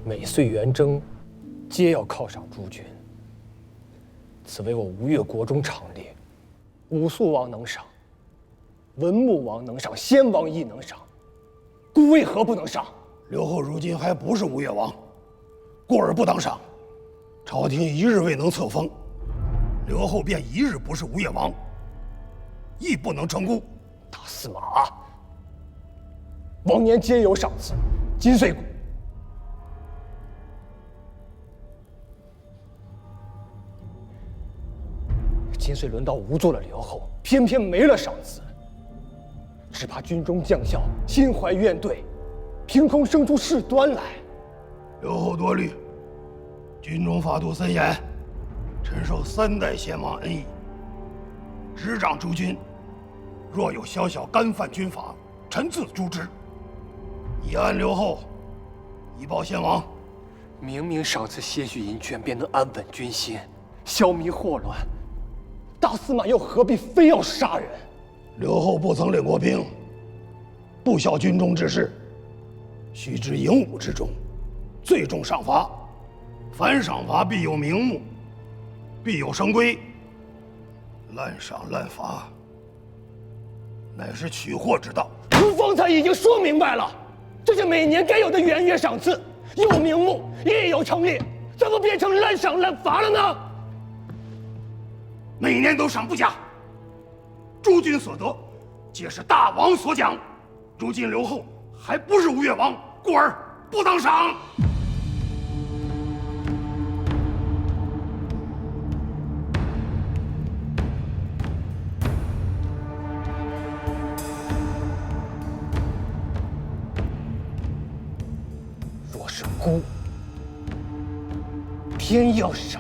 每岁元征，皆要犒赏诸君。此为我吴越国中常例，武肃王能赏，文穆王能赏，先王亦能赏，故为何不能赏？刘后如今还不是吴越王，故而不当赏。朝廷一日未能册封，刘后便一日不是吴越王，亦不能称孤。大司马，往年皆有赏赐，今岁轮到吾做了刘后，偏偏没了赏赐，只怕军中将校心怀怨怼，凭空生出事端来。刘后多虑，军中法度森严，臣受3代先王恩义，执掌诸军，若有小小干犯军法，臣自诛之。以安刘后，以报先王。明明赏赐些许银券，便能安稳军心，消弭祸乱。大司马又何必非要杀人？刘后不曾领过兵，不晓军中之事，须知营武之中，最重赏罚。凡赏罚必有名目，必有生规。滥赏滥罚，乃是取货之道。吾方才已经说明白了，这是每年该有的元月赏赐，有名目，亦有成立，怎么变成滥赏滥罚了呢？每年都赏不假，诸军所得，皆是大王所奖。如今刘后还不是吴越王，故而不当赏。若是孤，偏要赏。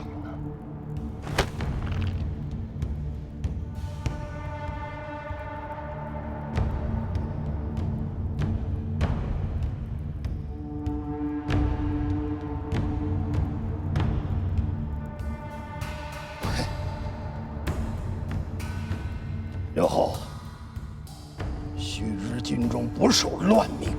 刘后，须知军中不受乱命。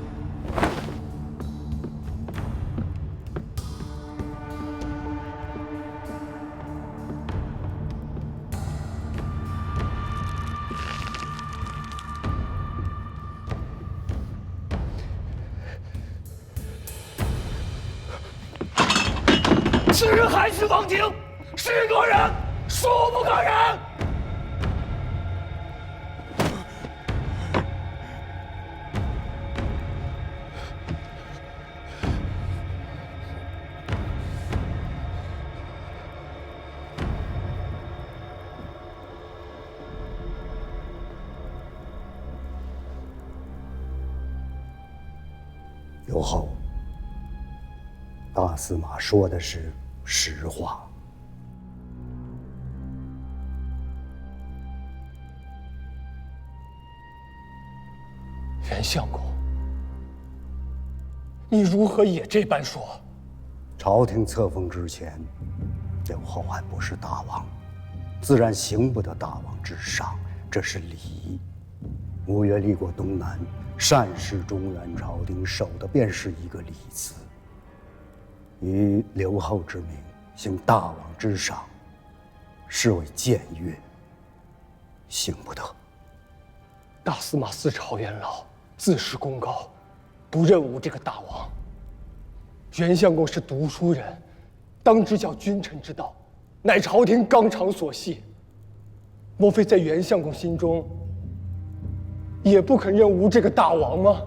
此人还是王庭，是个人，孰不可忍？刘后，大司马说的是实话。袁相公，你如何也这般说？朝廷册封之前，刘后还不是大王，自然行不得大王之上，这是礼。吴越立过东南，善事中原朝廷，守的便是一个礼字。以刘后之名行大王之赏，是为僭越，行不得。大司马思朝元老，自恃功高，不认吾这个大王。袁相公是读书人，当知教君臣之道，乃朝廷纲常所系。莫非在袁相公心中，也不肯认吾这个大王吗？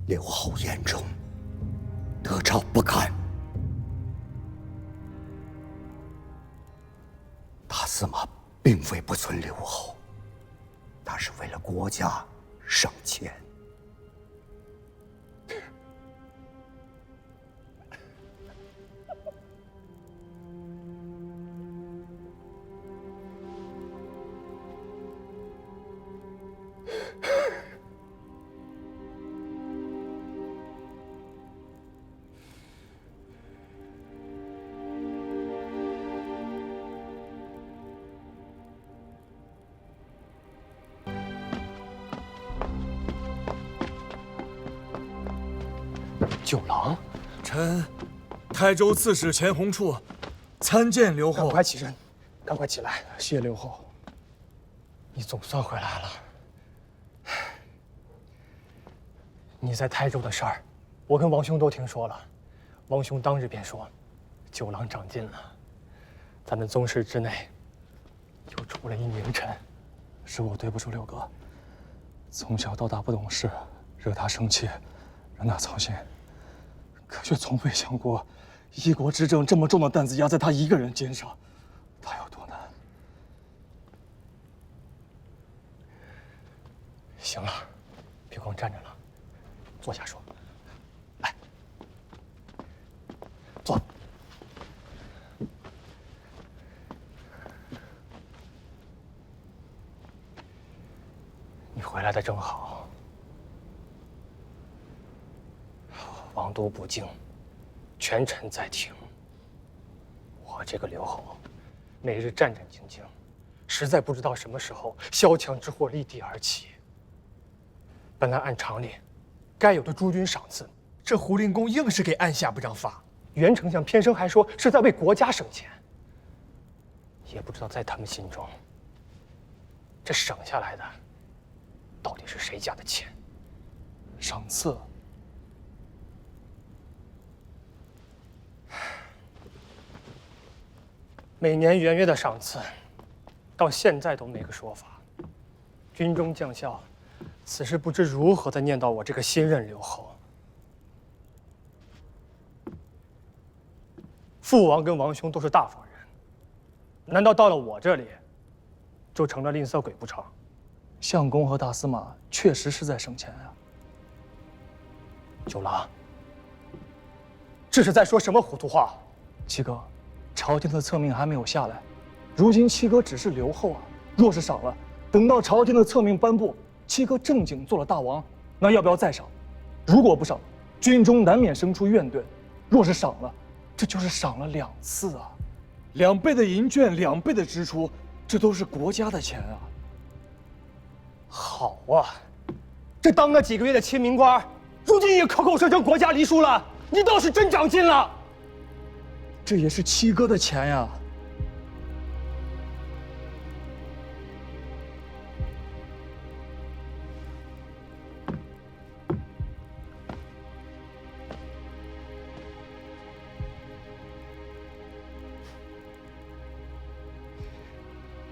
刘后眼中，德昭不敢。大司马并非不尊刘后，他是为了国家省钱。九郎，臣台州刺史钱弘处参见刘后。赶快起身，赶快起来！谢刘后，你总算回来了。你在台州的事儿，我跟王兄都听说了。王兄当日便说，九郎长进了，咱们宗室之内又出了一名臣。是我对不住六哥，从小到大不懂事，惹他生气，让他操心，可却从未想过，一国之政这么重的担子压在他一个人肩上，他有多难。行了，别光站着了，坐下说。来，坐。你回来的正好。王都不敬，权臣在庭。我这个刘侯，每日战战兢兢，实在不知道什么时候萧墙之祸立地而起。本来按常理，该有的诸军赏赐，这胡令公硬是给按下不让发。袁丞相偏生还说是在为国家省钱，也不知道在他们心中，这省下来的到底是谁家的钱？赏赐。每年元月的赏赐，到现在都没个说法。军中将校，此时不知如何的念叨我这个新任刘侯。父王跟王兄都是大方人，难道到了我这里，就成了吝啬鬼不成？相公和大司马确实是在省钱啊。九郎，这是在说什么糊涂话？七哥，朝廷的册命还没有下来，如今七哥只是留后啊。若是赏了，等到朝廷的册命颁布，七哥正经做了大王，那要不要再赏？如果不赏，军中难免生出怨怼；若是赏了，这就是赏了2次啊，2倍的银券，2倍的支出，这都是国家的钱啊。好啊，这当了几个月的亲民官，如今也口口声声国家黎书了，你倒是真长进了。这也是七哥的钱呀。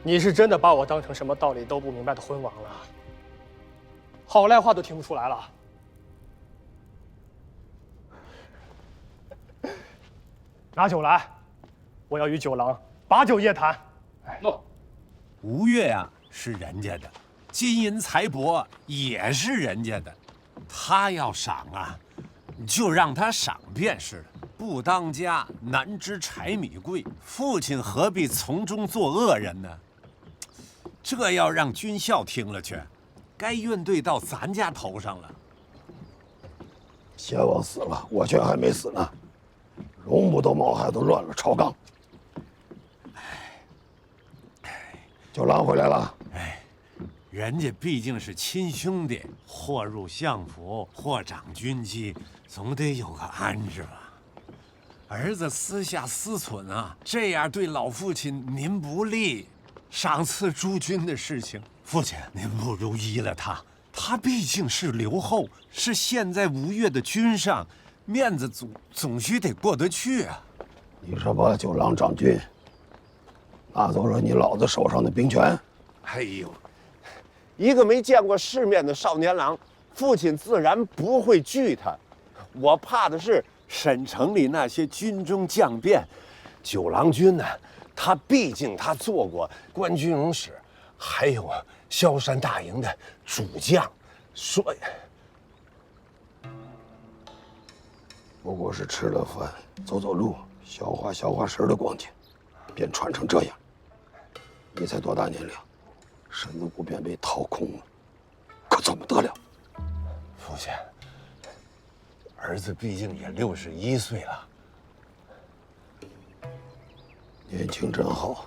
你是真的把我当成什么道理都不明白的昏王了？好赖话都听不出来了。拿酒来，我要与九郎把酒夜谈。诺，吴越啊是人家的，金银财帛也是人家的，他要赏啊，就让他赏便是了。不当家，难知柴米贵。父亲何必从中作恶人呢？这要让军校听了去，该怨怼到咱家头上了。先王死了，我却还没死呢。容不得毛孩子乱了朝纲。九郎回来了。人家毕竟是亲兄弟，或入相府，或掌军机，总得有个安置吧。儿子私下私存啊，这样对老父亲您不利。赏赐诸军的事情，父亲您不如依了他。他毕竟是留后，是现在吴越的军上，面子总须得过得去啊。你是把九郎长军拿走了你老子手上的兵权？哎呦，一个没见过世面的少年郎，父亲自然不会惧他。我怕的是沈城里那些军中将变。九郎君呢，他毕竟做过关军容使，还有萧山大营的主将，所以不过是吃了饭走走路，消化神的光景，便穿成这样。你才多大年龄，身子骨便被掏空了，可怎么得了？父亲，儿子毕竟也61岁了，年轻真好。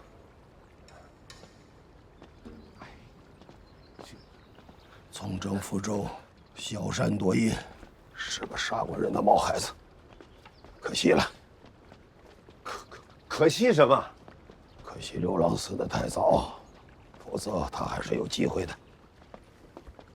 从征覆州，萧山夺印，是个杀过人的毛孩子，可惜了。可惜什么？可惜刘郎死得太早，否则他还是有机会的。